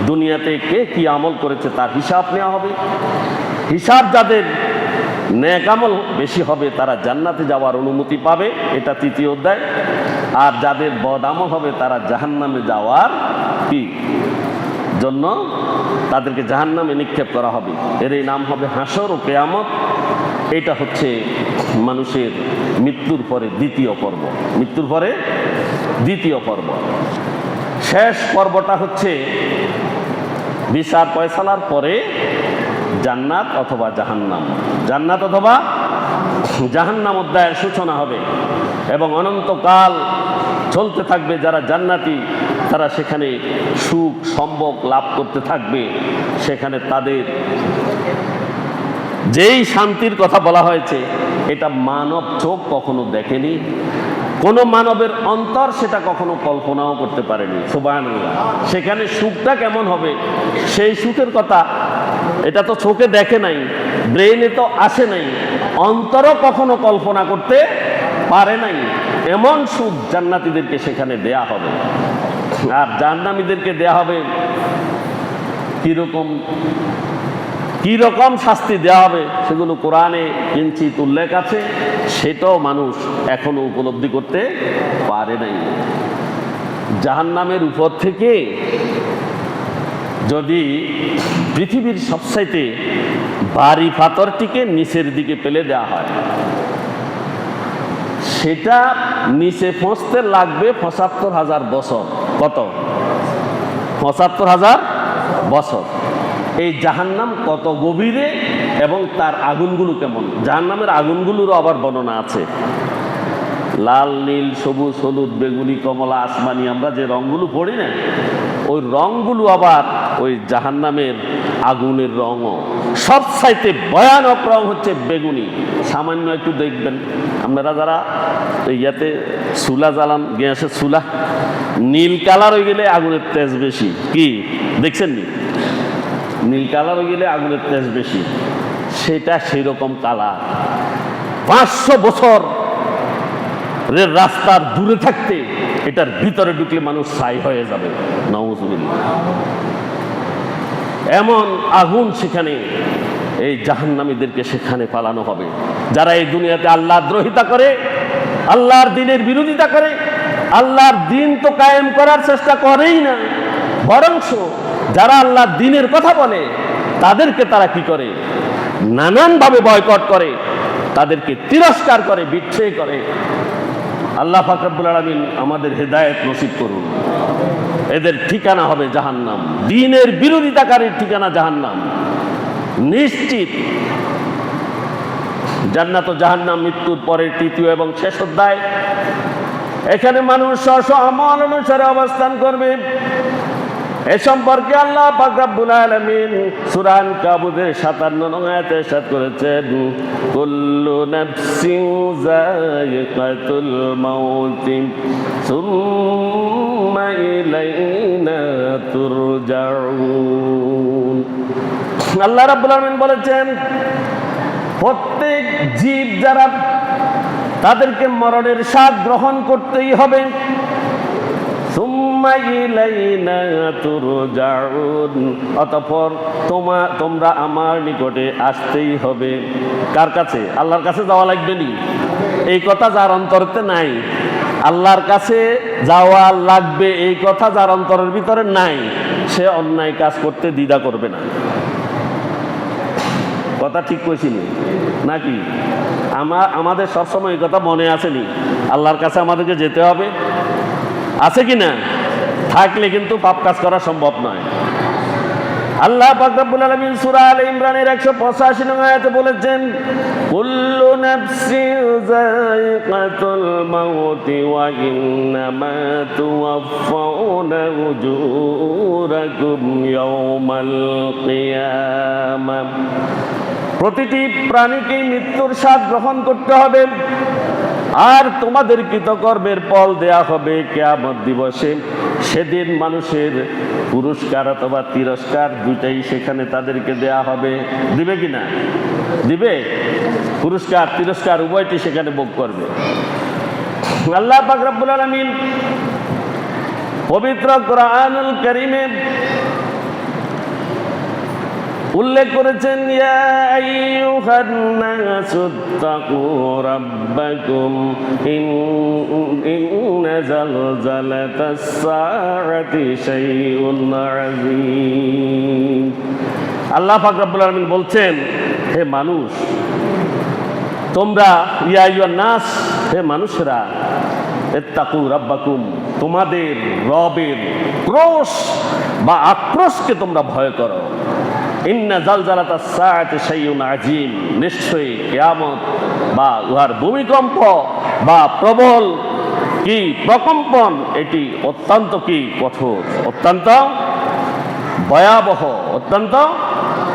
দুনিয়াতে কে কি আমল করেছে তার হিসাব নেওয়া হবে। হিসাব যাদের নেক আমল বেশি হবে তারা জান্নাতে যাওয়ার অনুমতি পাবে, এটা তৃতীয় অধ্যায়। আর যাদের বদ আমল হবে তারা জাহান্নামে যাওয়ার কি জন্য তাদেরকে জাহান্নামে নিক্ষেপ করা হবে। এর এই নাম হবে হাসর ও কিয়ামত। এটা হচ্ছে মানুষের মৃত্যুর পরে দ্বিতীয় পর্ব। মৃত্যুর পরে দ্বিতীয় পর্ব। শেষ পর্বটা হচ্ছে বিচার ফয়সালার পরে জান্নাত অথবা জাহান্নাম, জান্নাত অথবা জাহান্নাম অধ্যায়ের সূচনা হবে এবং অনন্তকাল চলতে থাকবে। যারা জান্নাতি তারা সেখানে সুখ সম্ভোগ লাভ করতে থাকবে। সেখানে তাদের যেই শান্তির কথা বলা হয়েছে এটা মানব চোখ কখনো দেখেনি, কোনো মানবের অন্তর সেটা কখনো কল্পনাও করতে পারেনি। সুবহানাল্লাহ। সেখানে সুখটা কেমন হবে সেই সুখের কথা এটা তো চোখে দেখে নাই, ব্রেইনে তো আসে নাই, অন্তরও কখনো কল্পনা করতে পারে নাই। এমন সুখ জান্নাতীদেরকে সেখানে দেয়া হবে, আর জাহান্নামীদেরকে দেয়া হবে কি রকম শাস্তি দেওয়া হবে সেগুলো কোরআনে কিঞ্চিত উল্লেখ আছে, সেটাও মানুষ এখনো উপলব্ধি করতে পারে নাই। জাহান্নামের উপর থেকে যদি পৃথিবীর সবচাইতে ভারী পাথরটিকে নিচের দিকে ফেলে দেওয়া হয়, সেটা নিচে পৌঁছতে লাগবে ৭৫,০০০ বছর। কত? ৭৫,০০০ বছর। এই জাহান্নাম কত গভীরে এবং তার আগুনগুলো কেমন? জাহান্নামের আগুনগুলোরও আবার বর্ণনা আছে। লাল, নীল, সবুজ, হলুদ, বেগুনি, কমলা, আসমানি, আমরা যে রঙগুলো পড়ি না, ওই রঙগুলো আবার ওই জাহান্নামের আগুনের রঙও। সবচাইতে ভয়ানক রং হচ্ছে বেগুনি। সামান্য একটু দেখবেন আপনারা যারা ইয়াতে চুলা জ্বালান, গ্যাসের চুলা, নীল কালার হয়ে গেলে আগুনের তেজ বেশি। কি দেখছেন নি? নীল কালার হয়ে গেলে আগুনের তেজ বেশি, সেটা সেই রকম কালার। ৫০০ বছর রাস্তার দূরে থাকতে এটার ভিতরে ঢুকলে মানুষ ছাই হয়ে যাবে। নাউযুবিল্লাহ। এমন আগুন সেখানে, এই জাহান্নামীদেরকে সেখানে পালানো হবে। যারা এই দুনিয়াতে আল্লাহ দ্রোহিতা করে, আল্লাহর দ্বীনের বিরোধিতা করে, আল্লাহর দ্বীন তো কায়েম করার চেষ্টা করেই না, বরঞ্চ যারা আল্লাহর দ্বীনের কথা বলে তাদেরকে তারা কি করে? নানানভাবে বয়কট করে, তাদেরকে তিরস্কার করে, বিচ্ছেদ করে। আল্লাহ পাক রব্বুল আলামিন আমাদের হেদায়েত নসিব করুন। এদের ঠিকানা হবে জাহান্নাম, দ্বীনের বিরোধিতাকারীর ঠিকানা জাহান্নাম নিশ্চিত। জান্নাত ও জাহান্নাম মৃত্যুর পরে তৃতীয় এবং শেষ অধ্যায়। এখানে মানুষ স্ব আমল অনুসারে অবস্থান করবে। এ সম্পর্কে আল্লাহ পাক রব্বুল আলামিন সূরা আনকাবুতের ৫৭ নং আয়াতে ইরশাদ করেছেন, কুল্লু নাফসিন যায়িকাতুল মাউত সুম্মা ইলাইনা তুরজাউন। আল্লাহ রাব্বুল আলামিন বলেছেন, প্রত্যেক জীব যারা, তাদেরকে মরণের স্বাদ গ্রহণ করতেই হবে। অতঃপর তোমরা আমার নিকটে আসতেই হবে। কার কাছে? আল্লাহর কাছে যাওয়া লাগবে নি? এই কথা যার অন্তরেতে নাই, আল্লাহর কাছে যাওয়া লাগবে এই কথা যার অন্তরের ভিতরে নাই, সে অন্যায় কাজ করতে দ্বিধা করবে না। কথা ঠিক কইছিনি নাকি? আমাদের সবসময় এই কথা মনে আসেনি, আল্লাহর কাছে আমাদেরকে যেতে হবে, আছে কি না? থাকলে কিন্তু পাপ কাজ করা সম্ভব নয়। আল্লাহ পাক রব্বুল আলামিন সূরা আলে ইমরানের ১৮৫ নং আয়াতে বলেছেন, কুল্লু নাফসিন যায়িকাতুল মাউতি ওয়া ইন্নামা তুওয়াফাউনা উজুরাকুম ইয়াওমাল কিয়ামাহ। প্রতিটি প্রাণীকে মৃত্যুর স্বাদ গ্রহণ করতে হবে, আর তোমাদের কৃতকর্মের ফল দেয়া হবে কিয়ামত দিবসে। সেদিন মানুষের পুরস্কার অথবা তিরস্কার দুইটাই সেখানে তাদেরকে দেয়া হবে। দিবে কিনা? দিবে। পুরস্কার তিরস্কার উভয়টি সেখানে ভোগ করবে। আল্লাহ পাক রব্বুল আলামিন পবিত্র কোরআনুল কারীমে উল্লেখ করেছেন, ইয়া আইয়ুহান নাসুত্তাকু রাব্বাকুম ইন্না যালজালাতাস সাআতি শাইউন আযীম। আল্লাহ পাক রব্বুল আলামিন বলছেন, হে মানুষ তোমরা, ইয়া আইয়ুহান নাস, হে মানুষরা, ইত্তাকু রাব্বাকুম, তোমাদের রবের ক্রোশ বা আক্রোশকে তোমরা ভয় করো। ইন্না জালজালাতাস সাআতি শাইউন আযীম, নিশ্চয়ই কিয়ামত বা উহার ভূমিকম্প বা প্রবল কি প্রকম্পন, এটি অত্যন্ত কি কঠোর, অত্যন্ত ভয়াবহ, অত্যন্ত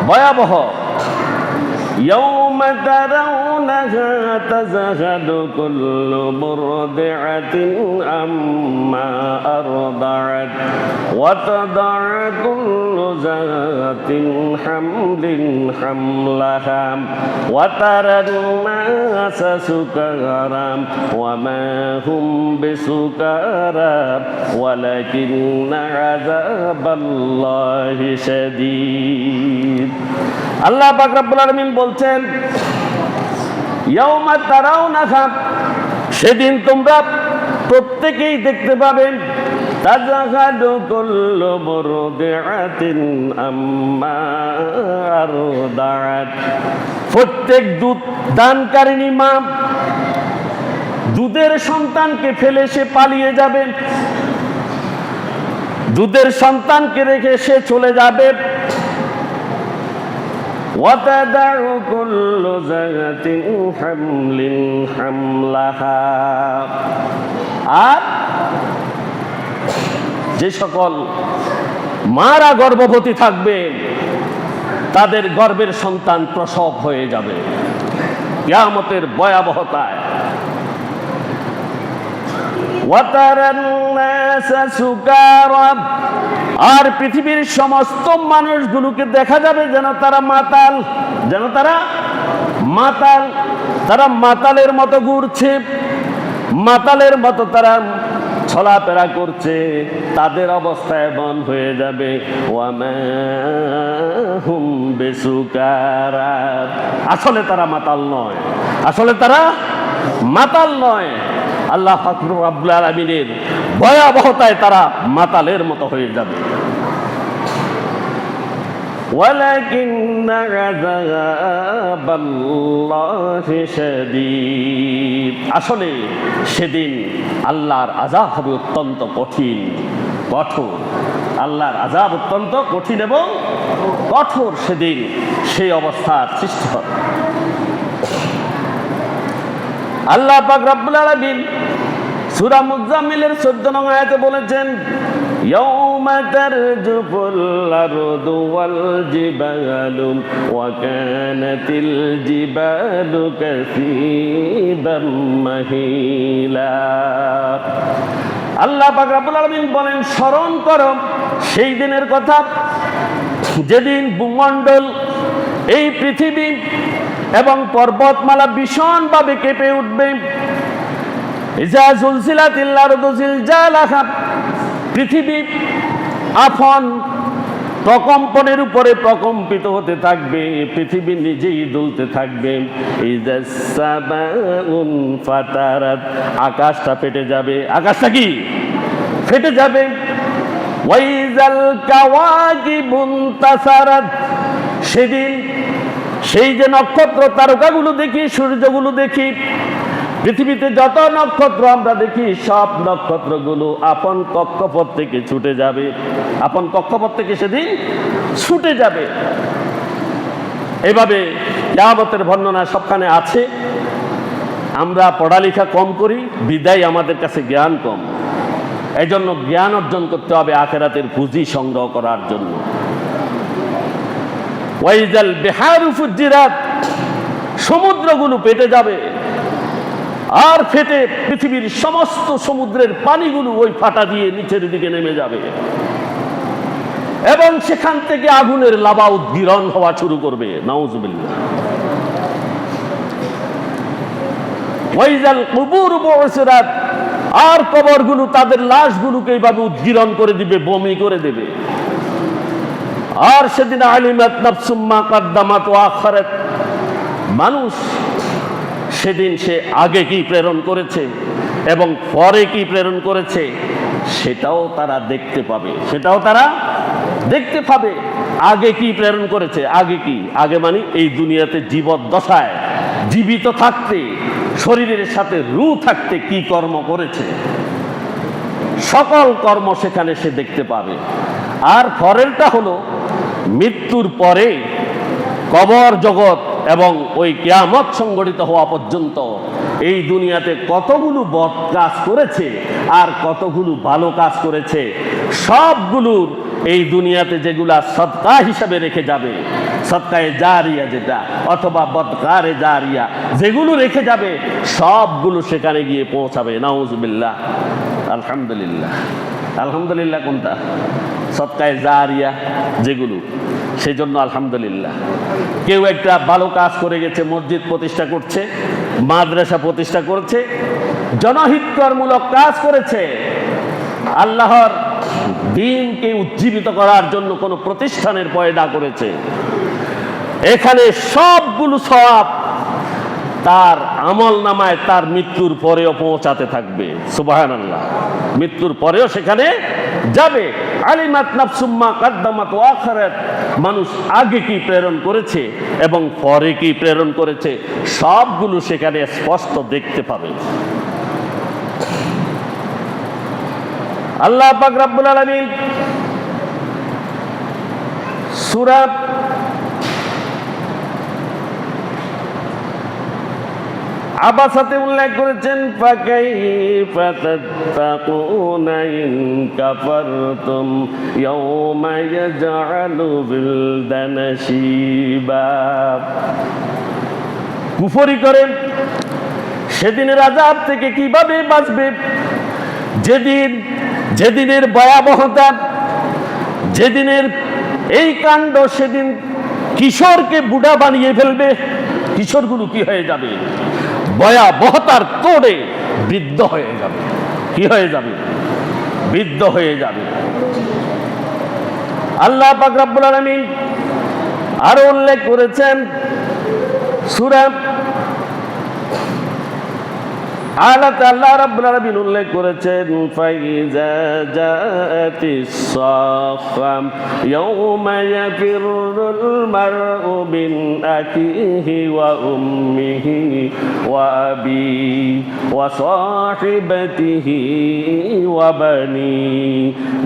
ভয়াবহ। ইয়াউম يوم ترونها تذهل كل مرضعة عما أرضعت وتضع كل ذات حمل حملها وترى الناس سكارى وما هم بسكارى ولكن عذاب الله شديد আল্লাহ পাক রব্বুল আলামিন বলছেন ইয়াউমা তারাউনাহা, সেদিন তোমরা প্রত্যেকেই দেখতে পাবেন, তাযাহাদু কুল্লু মুরদিআতিন আম্মা আরদাআত, প্রত্যেক দুধ দানকারিণী মা দুধের সন্তানকে ফেলে সে পালিয়ে যাবে, দুধের সন্তানকে রেখে সে চলে যাবে। وَتَضَعُ كُلُّ ذَاتٍ حَمْلٍ حَمْلَهَا, আর যে সকল মারা গর্ভবতী থাকবে তাদের গর্ভের সন্তান প্রসব হয়ে যাবে কিয়ামতের ভয়াবহতায়। وَتَرَى النَّاسَ سُكَارَى, আর পৃথিবীর সমস্ত মানুষগুলোকে দেখা যাবে যেন তারা মাতাল, যেন তারা মাতাল, তারা মাতালের মতো ঘুরছে, মাতালের মতো তারা চলাফেরা করছে, তাদের অবস্থা এমন হয়ে যাবে ওয়ামা হুম বিসুকারা, আসলে তারা মাতাল নয়, আসলে তারা মাতাল নয়। আল্লাহ পাক রব্বুল আলামিনের ভয়াবহতায় তারা মাতালের মতো হয়ে যাবে। ওয়ালাকিন্না আযাবাল্লাহি শাদীদ, আসলে সেদিন আল্লাহর আযাব হবে অত্যন্ত কঠিন কঠোর, আল্লাহর আযাব অত্যন্ত কঠিন এবং কঠোর, সেদিন সেই অবস্থার সৃষ্টি হবে। আল্লাহ পাক রব্বুল আলামিন সূরা মুজাম্মিলের 14 নং আয়াতে বলেছেন ইয়াউমা তারজুফুল আরদু ওয়াল জিবালু ওয়া কানাতিল জিবালু কাসীবাম মাহিলা। আল্লাহ পাক রব্বুল আলামিন বলেন স্মরণ করো সেই দিনের কথা যেদিন ভূমণ্ডল, এই পৃথিবী এবং পর্বতমালা ভীষণভাবে কেঁপে উঠবে। ইজা জুলজিলাতিল আরদু জিলজালাহা, পৃথিবী আপন প্রকম্পনের উপরে প্রকম্পিত হতে থাকবে, পৃথিবী নিজেই দুলতে থাকবে। ইজাস সামাউন ফাতারাত, আকাশটা ফেটে যাবে, আকাশটা কি ফেটে যাবে। ওয়াইজাল কাওয়াকিবুন তাসারাত, সেদিন সেই যে নক্ষত্র তারকাগুলো দেখি, সূর্যগুলো দেখি, পৃথিবীতে যত নক্ষত্র আমরা দেখি সব নক্ষত্রগুলো আপন কক্ষপথ থেকে ছুটে যাবে, আপন কক্ষপথ থেকে সেদিন ছুটে যাবে। এইভাবে কিয়ামতের বর্ণনা সবখানে আছে। আমরা পড়ালেখা কম করি বিদায় আমাদের কাছে জ্ঞান কম, এই জন্য জ্ঞান অর্জন করতে হবে আখিরাতের পুঁজি সংগ্রহ করার জন্য। ওয়াইজাল বিহারু ফুজ্জিরাত, সমুদ্রগুলো পেটে যাবে, আর ফেটে পৃথিবীর সমস্ত সমুদ্রের পানিগুলো ওই ফাটা দিয়ে নিচের দিকে নেমে যাবে এবং সেখান থেকে আগুনের লাভা উদ্গীরণ হওয়া শুরু করবে। নাউজুবিল্লাহ। ওয়াইজাল কুবুর বুসিরাত, আর কবরগুলো তাদের লাশগুলোকে এইভাবে উদ্গীরণ করে দিবে, বমি করে দেবে। আর সেদিন আলিমাত নাফসুম মা কদ্দামাত ওয়া আখারাত, মানুষ সেদিন সে আগে কি প্রেরণ করেছে এবং পরে কি প্রেরণ করেছে সেটাও তারা দেখতে পাবে, সেটাও তারা দেখতে পাবে। আগে কি প্রেরণ করেছে, আগে কি, আগে মানে এই দুনিয়াতে জীবদ্দশায় জীবিত থাকতে, শরীরের সাথে রূহ থাকতে কি কর্ম করেছে, সকল কর্ম সেখানে সে দেখতে পাবে। আর পরেরটা হলো মৃত্যুর পরে কবর জগৎ এবং ওই কিয়ামত সংগঠিত হওয়া পর্যন্ত এই দুনিয়াতে কতগুলো বদ কাজ করেছে আর কতগুলো ভালো কাজ করেছে, সবগুলোর এই দুনিয়াতে যেগুলা সদকা হিসাবে রেখে যাবে সদকায়ে জারিয়া যেটা, অথবা বদকারে জারিয়া, যেগুলো রেখে যাবে সবগুলো সেখানে গিয়ে পৌঁছাবে। নাউজুবিল্লাহ। আলহামদুলিল্লাহ। আলহামদুলিল্লাহ কোনটা? সদকায়ে জারিয়া যেগুলো, সেই জন্য আলহামদুলিল্লাহ। কেউ একটা ভালো কাজ করে গেছে, মসজিদ প্রতিষ্ঠা করছে, মাদ্রাসা প্রতিষ্ঠা করছে, জনহিতকরমূলক কাজ করেছে, আল্লাহর দ্বীনকে উজ্জীবিত করার জন্য কোনো প্রতিষ্ঠানের পয়দা করেছে, এখানে সবগুলো সওয়াব তার আমল নামায় তার মৃত্যুর পরেও পৌঁছাতে থাকবে। সুবহানাল্লাহ। মৃত্যুর পরেও সেখানে যাবে। আলিমাত নাফসুম মা কাদ্দামাত ওয়া আখারাত, মানুষ আগে কি প্রেরণ করেছে এবং পরে কি প্রেরণ করেছে সবগুলো সেখানে স্পষ্ট দেখতে পাবে। আল্লাহ পাক রব্বুল আলামিন সূরা আবাসাতে উল্লেখ করেছেন, ফাকাইফা তাত্তাকুনা ইন কাফারতুম ইয়াওমা ইয়াজআলু বিলদানা শিবা। কুফরি করেন সেদিনের আযাব থেকে কিভাবে বাঁচবে? যেদিনের ভয়াবহতা, যেদিনের এই কাণ্ড, সেদিন কিশোরকে বুড়া বানিয়ে ফেলবে। কিশোরগুলো কি হয়ে যাবে? ভয়াবহতার তোড়ে বৃদ্ধ হয়ে যাবে। কি হয়ে যাবে? বৃদ্ধ হয়ে যাবে। আল্লাহ পাক রব্বুল আলামিন আরো উল্লেখ করেছেন সূরা আলাতে, আল্লাহ রাব্বুল আলামিন উল্লেখ করেছেন, ফাইজা জাআতিস সাখাম ইয়াওমা ইয়াফিরুল মারউ মিন আখিহি ওয়া উম্মিহি ওয়া আবিহি ওয়া সাহিবাতিহি ওয়া বানি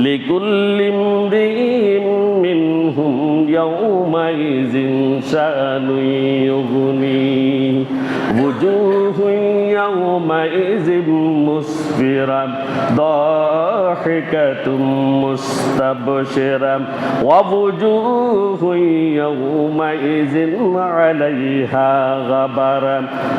লিকুল্লি ইমরিইন মিনহুম ইয়াওমা ইযিন শাআনুন ইউগনি ওয়াজুহুন يومئذ مسفرة ضاحكة مستبشرة ووجوه يومئذ عليها غبرة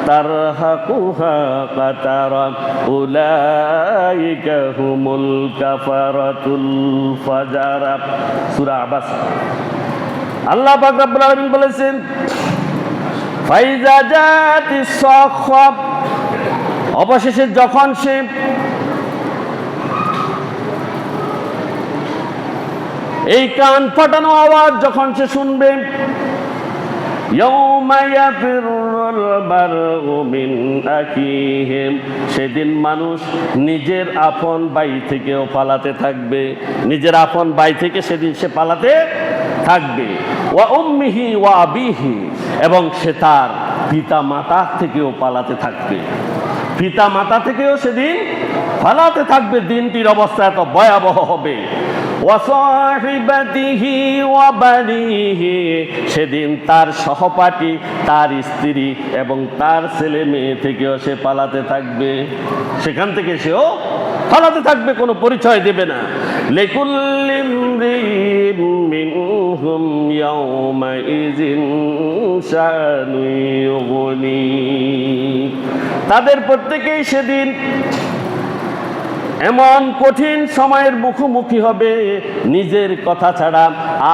ترهقها قترة أولئك هم الكفرة الفجرة। সূরা আবাস। আল্লাহ পাক রব্বুল আলামিন বলেছেন, ফাইজা জাতিস সাখাব, অবশেষে যখন সে এই কান ফাটানো আওয়াজ যখন সে শুনবে, ইয়াউমা ইয়াফিরুল মারউ মিন আখিহি, সেদিন মানুষ নিজের আপন ভাই থেকেও পালাতে থাকবে। নিজের আপন ভাই থেকে সেদিন সে পালাতে থাকবে। ওয়া উম্মিহি ওয়া আবিহি, এবং সে তার পিতা মাতা থেকেও পালাতে থাকবে। পিতা মাতা থেকেও সেদিন পালাতে থাকবে। দিনটির অবস্থা এত ভয়াবহ হবে। ওয়া সাহিবাতিহি ওয়া বানিহি, সেদিন তার সহপাঠী, তার স্ত্রী এবং তার ছেলে মেয়ে থেকেও সে পালাতে থাকবে। সেখান থেকে সেও পালাতে থাকবে, কোনো পরিচয় দেবে না। লিকুল্লি ইমরিইন মিনহুম ইয়াওমা ইযিন শাআনুন ইউগনি, তাদের প্রত্যেকেই সেদিন এমন কঠিন সময়ের মুখোমুখি হবে, নিজের কথা ছাড়া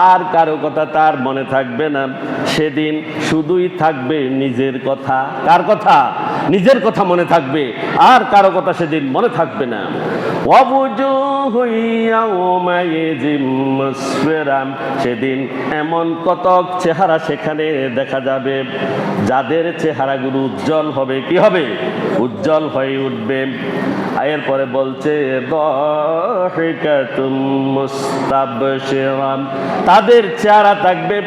আর কারো কথা তার মনে থাকবে না। সেদিন শুধুই থাকবে নিজের কথা। কার কথা? নিজের কথা মনে থাকবে, আর কারো কথা সেদিন মনে থাকবে না। সেদিন এমন কতক চেহারা সেখানে দেখা যাবে, যাদের চেহারাগুলো উজ্জ্বল হবে। কি হবে? উজ্জ্বল হয়ে উঠবে। এরপরে বলছে, তাদের চেহারা থাকবে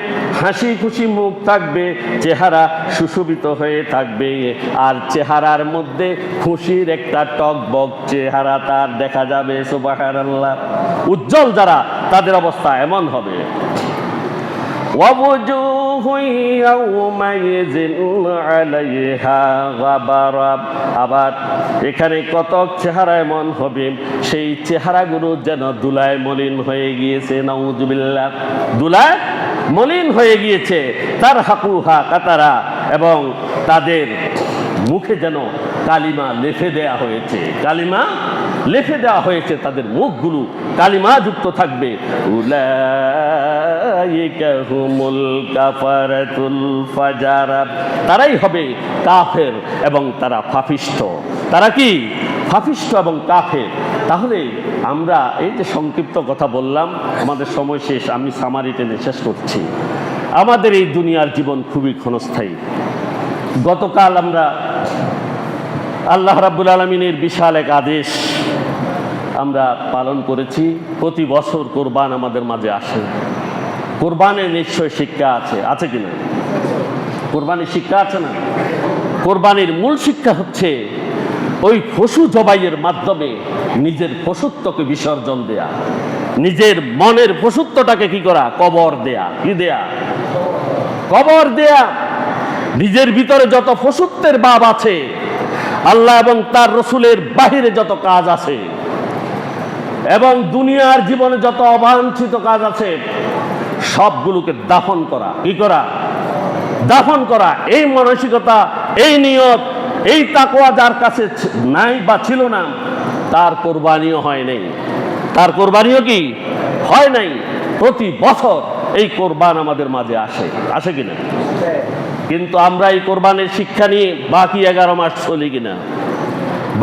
হাসি খুশি, মুখ থাকবে, চেহারা সুশোভিত হয়ে থাকবে, আর চেহারার মধ্যে খুশির একটা টকবক চেহারা তার দেখা যাবে। সুবহানাল্লাহ। উজ্জ্বল যারা, তাদের অবস্থা এমন হবে। ওয়াবুজুহ ইয়াউমাইযিন আলাইহা গাবারা। আবার এখানে কতক চেহারা এমন হবে সেই চেহারাগুলো যেন ধুলায় মলিন হয়ে গিয়েছে, নাউযুবিল্লাহ, ধুলায় মলিন হয়ে গিয়েছে। তার হাকুহা কাতারা, এবং তাদের মুখে যেন কালিমা লেখে দেয়া হয়েছে, কালিমা লেখে দেওয়া হয়েছে, তাদের মুখগুলো কালিমা যুক্ত থাকবে। উলাইকা হুমুল কাফারাতুল ফাজারা, তারাই হবে কাফের এবং তারা পাপিষ্ঠ। তারা কি? পাপিষ্ঠ এবং কাফের। তাহলে আমরা এই যে সংক্ষিপ্ত কথা বললাম, আমাদের সময় শেষ, আমি সামারি টেনে শেষ করছি। আমাদের এই দুনিয়ার জীবন খুবই ক্ষণস্থায়ী। গতকাল আমরা আল্লাহ রাব্বুল আলামিনের বিশাল এক আদেশ আমরা পালন করেছি। প্রতি বছর কোরবান আমাদের মাঝে আসে। কোরবানের নিশ্চয় শিক্ষা আছে, আছে কিনা? কোরবানির শিক্ষা আছে না? কোরবানির মূল শিক্ষা হচ্ছে ওই পশু জবাইয়ের মাধ্যমে নিজের পশুত্বকে বিসর্জন দেয়া, নিজের মনের পশুত্বটাকে কি করা? কবর দেয়া। কি দেয়া? কবর দেয়া। নিজের ভিতরে যত পশুত্বের ভাব আছে, আল্লাহ এবং তার রসুলের বাহিরে যত কাজ আছে, এবং দুনিয়ার জীবনে যত অবাঞ্ছিত কাজ আছে, সবগুলোকে দাফন করা। কি করা? দাফন করা। এই মানসিকতা, এই নিয়ত, এই তাকওয়া যার কাছে নাই বা ছিল না, তার কোরবানিও হয় নাই। তার কোরবানিও কি হয় নাই। প্রতি বছর এই কোরবান আমাদের মাঝে আসে, আসে কিনা? কিন্তু আমরা এই কোরবানের শিক্ষা নিয়ে বাকি 11 মাস চলি কিনা?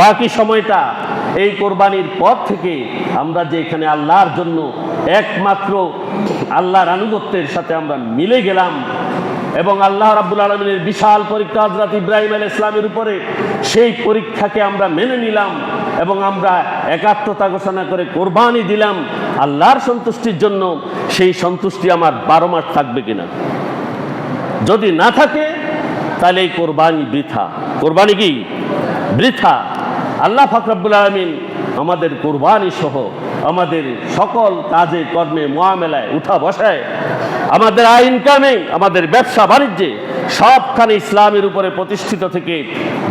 বাকি সময়টা এই কোরবানির পর থেকে আমরা যে এখানে আল্লাহর জন্য একমাত্র আল্লাহর আনুগত্যের সাথে আমরা মিলে গেলাম, এবং আল্লাহ রাব্বুল আলামিনের বিশাল পরীক্ষা হযরত ইব্রাহিম আলাইহিস সালামের উপরে, সেই পরীক্ষাকে আমরা মেনে নিলাম এবং আমরা একাত্মতা ঘোষণা করে কোরবানি দিলাম আল্লাহর সন্তুষ্টির জন্য। সেই সন্তুষ্টি আমার 12 মাস থাকবে কিনা? যদি না থাকে তাহলে এই কোরবানি বৃথা। কোরবানি কি? বৃথা। আল্লাহ পাক রব্বুল আলামিন আমাদের কোরবানি সহ আমাদের সকল কাজে কর্মে মুআমালায় উঠা বসায়, আমাদের আয় ইনকামে, আমাদের ব্যবসা বাণিজ্যে সবখানে ইসলামের উপরে প্রতিষ্ঠিত থেকে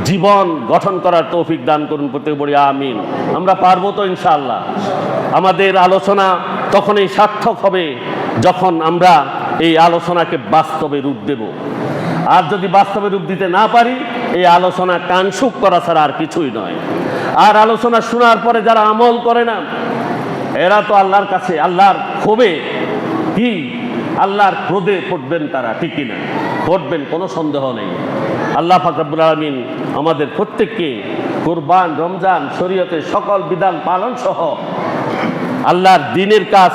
জীবন গঠন করার তৌফিক দান করুন প্রত্যেক বলি আমিন। আমরা পারবো তো ইনশাআল্লাহ? আমাদের আলোচনা তখনই সার্থক হবে যখন আমরা এই আলোচনাকে বাস্তবে রূপ দেব। আর যদি বাস্তবে রূপ দিতে না পারি, এই আলোচনা কানসুক করা ছাড়া আর কিছুই নয়। আর আলোচনা শোনার পরে যারা আমল করে না, এরা তো আল্লাহর কাছে আল্লাহর ক্ষোভে কি আল্লাহর ক্রোধে পড়বেন তারা, ঠিক কিনা? পড়বেন, কোনো সন্দেহ নেই। আল্লাহ পাক রব্বুল আলামিন আমাদের প্রত্যেককে কুরবান, রমজান, শরীয়তের সকল বিধান পালন সহ আল্লাহর দ্বীনের কাজ,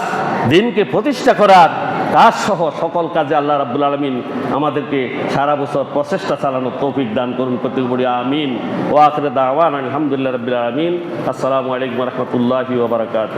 দ্বীনকে প্রতিষ্ঠা করার কাজ সহ সকল কাজে আল্লাহ রাব্বুল আলামিন আমাদেরকে সারা বছর প্রচেষ্টা চালানোর তৌফিক দান করুন প্রত্যেক বলি আমিন। ওয়া আখিরু দাওয়ানা আলহামদুলিল্লাহি রাব্বিল আলামিন। আসসালামু আলাইকুম ওয়া রাহমাতুল্লাহি ওয়া বারাকাতুহু।